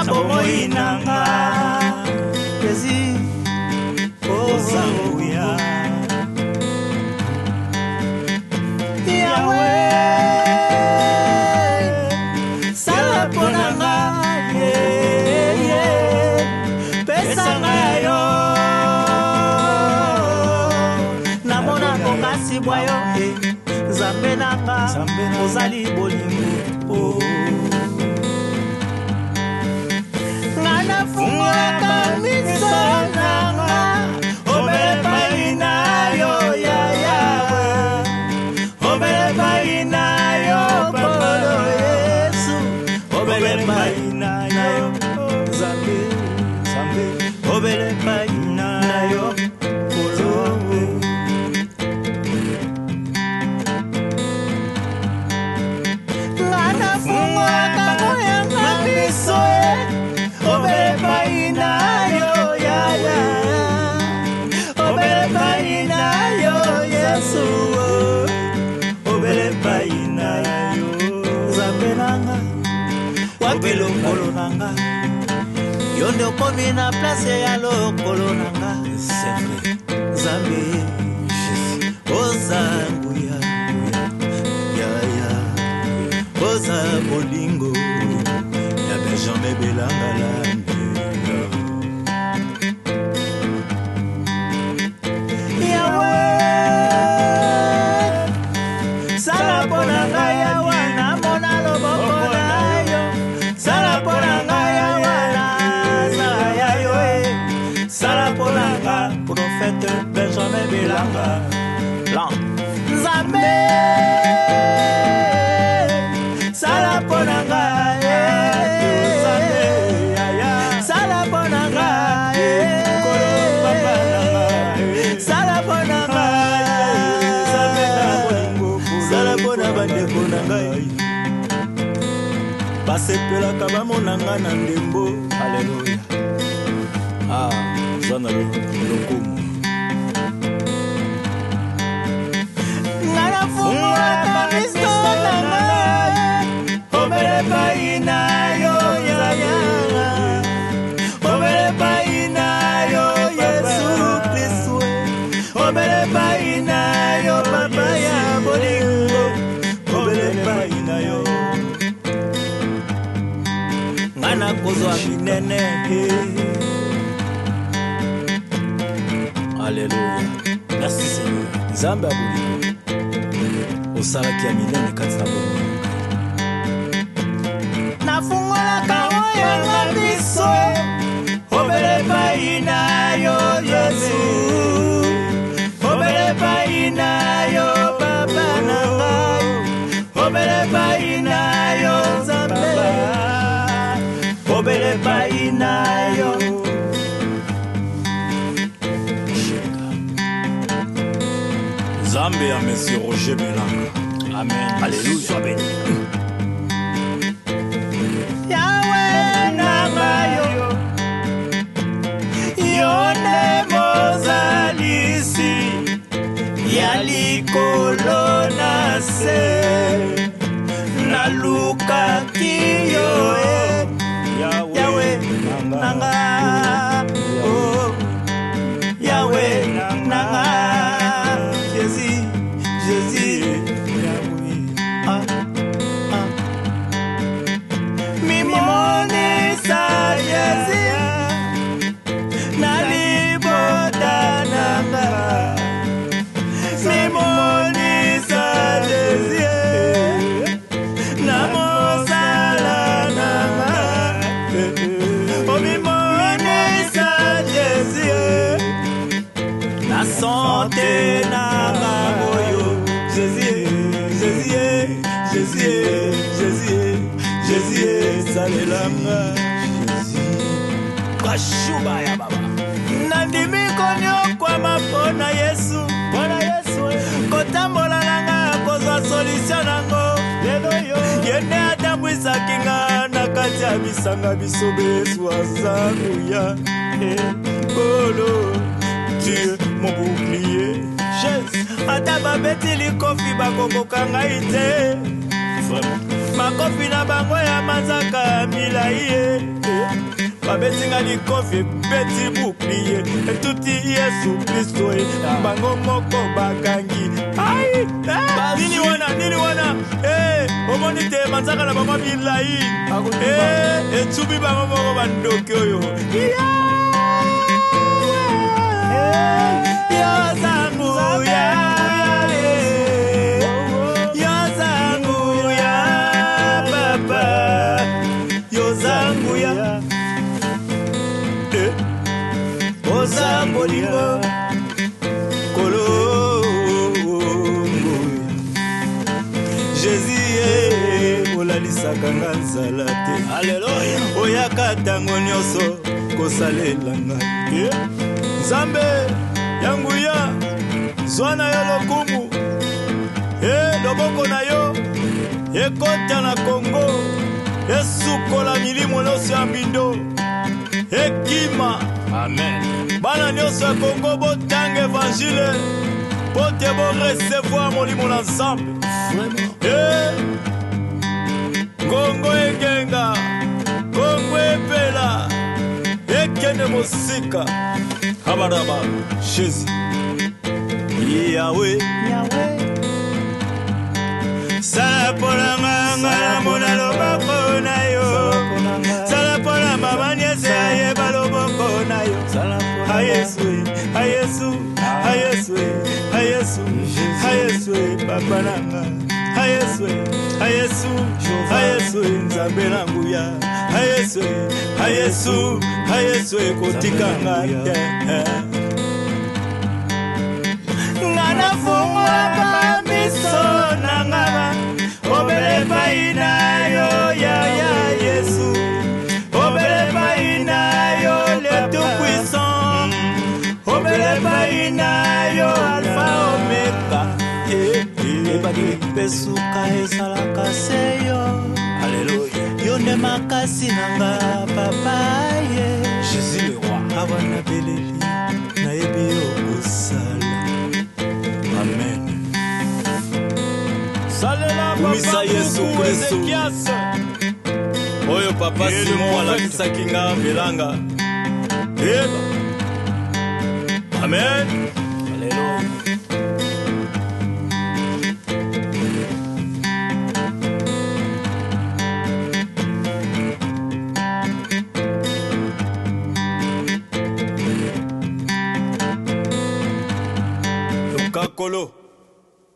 bomoi nanga Jésus Osanguya Yahweh Sala ponanga Pesanga yo Namona kongasi bwayo Zambe nanga Ozali bolingo Ngana fungola miso nanga Obele paina yo ya Yahweh Obele paina yo Polo Yesu Obele paina yo Zambe Obele paina yo Polo Ngana fungola moyanga miso Obele paina yo ya Obele paina yo Yesu Obele paina yo Zambe nanga Wapelo kolo nanga Yondo komi na place ya lokolo nanga C'est vrai Zambe Ozanguya Oza bolingo Ya Benjamin Belanga Yahweh Sala ponanga yawa na mona loboko na yo Sala ponanga yawa na sala ya yo Sala ponanga prophète Benjamin Belanga Nzambe Sala ponanga Sala ponanga Sala ponanga Sala ponanga Basepelaka bamonanga na ndembo Alléluia Zana lokumu Ngana fungola Kristo nanga Obele paina yo ya Obele paina yo Yesu Kristo Obele paina yo Papa ya bolingo Obele paina yo Ngana kozwa minene Alléluia Merci Seigneur Nzambe abolingo Osalaki ya minene kati na bolingo Nafungola kaoya nga biso Obele paina yo Yesu Obele paina yo Papa na ngai Obele paina yo Nzambe Obele paina yo Nzambe ya Monsieur Roger Belanga Amen Alléluia Sois béni Yahweh nanga yo Yone mozalisi Yalikolo na se Nalukaki yo Yahweh nanga Oh Yahweh nanga Jésus Mimonisa Jésus Nalibota nanga Mimonisa Jésus Namosala nanga Oh mimonisa Jésus Na santé nanga moyo Jésus Salelanga Kashuba ya baba Nandimi konyo kwa mapona Yesu Kotambola nanga kozwa solution nango Yene atambwisa kinga na kati ya bisanga bisobe Yesu azakuya Kolo Dieu mon bouclier Ata babeti likofi bakokoka ngai te Makofi na bango ya mazaka milai babetinga likofi beti bouclier etuti Yesu Kristo bango moko bakangi ai nini wana omonite manzaka na bango bilai etubi bango moko bandoke oyo Bolingo Kolongo Jésus olalisaka nzala te Alleluia oyaka tango nyonso kosalela ngai Nzambe yanguya zwana yo lokumu loboko na yo ekota na Kongo esukola milimo nyonso ya mbindo ekima amen bana nyonso ya Kongo botanga évangile po te bo recevoir molimo na Nzambe Kongo egenga Kongo epela ekende mosika abaraba Jésus Yahweh sala pona nganga mona loboko na yo sala pona mama nyese ayeba loboko na yo Ayesu papa nanga Ayesu Nzambe nanguya Ayesu kotikanga ngana fungwa bamiso nanga obele paina yo ya Yesu obele paina yo le tout puissant obele paina yo alpha omega ebadi pesuka esalaka seyo Alléluia yo nde makasi nanga papa ye Jésus le roi abana beleli nayebi yo kosala amen salela papa Yesu Kristo oyo papa Simon alakisaki nga belanga amen Alléluia Kakolo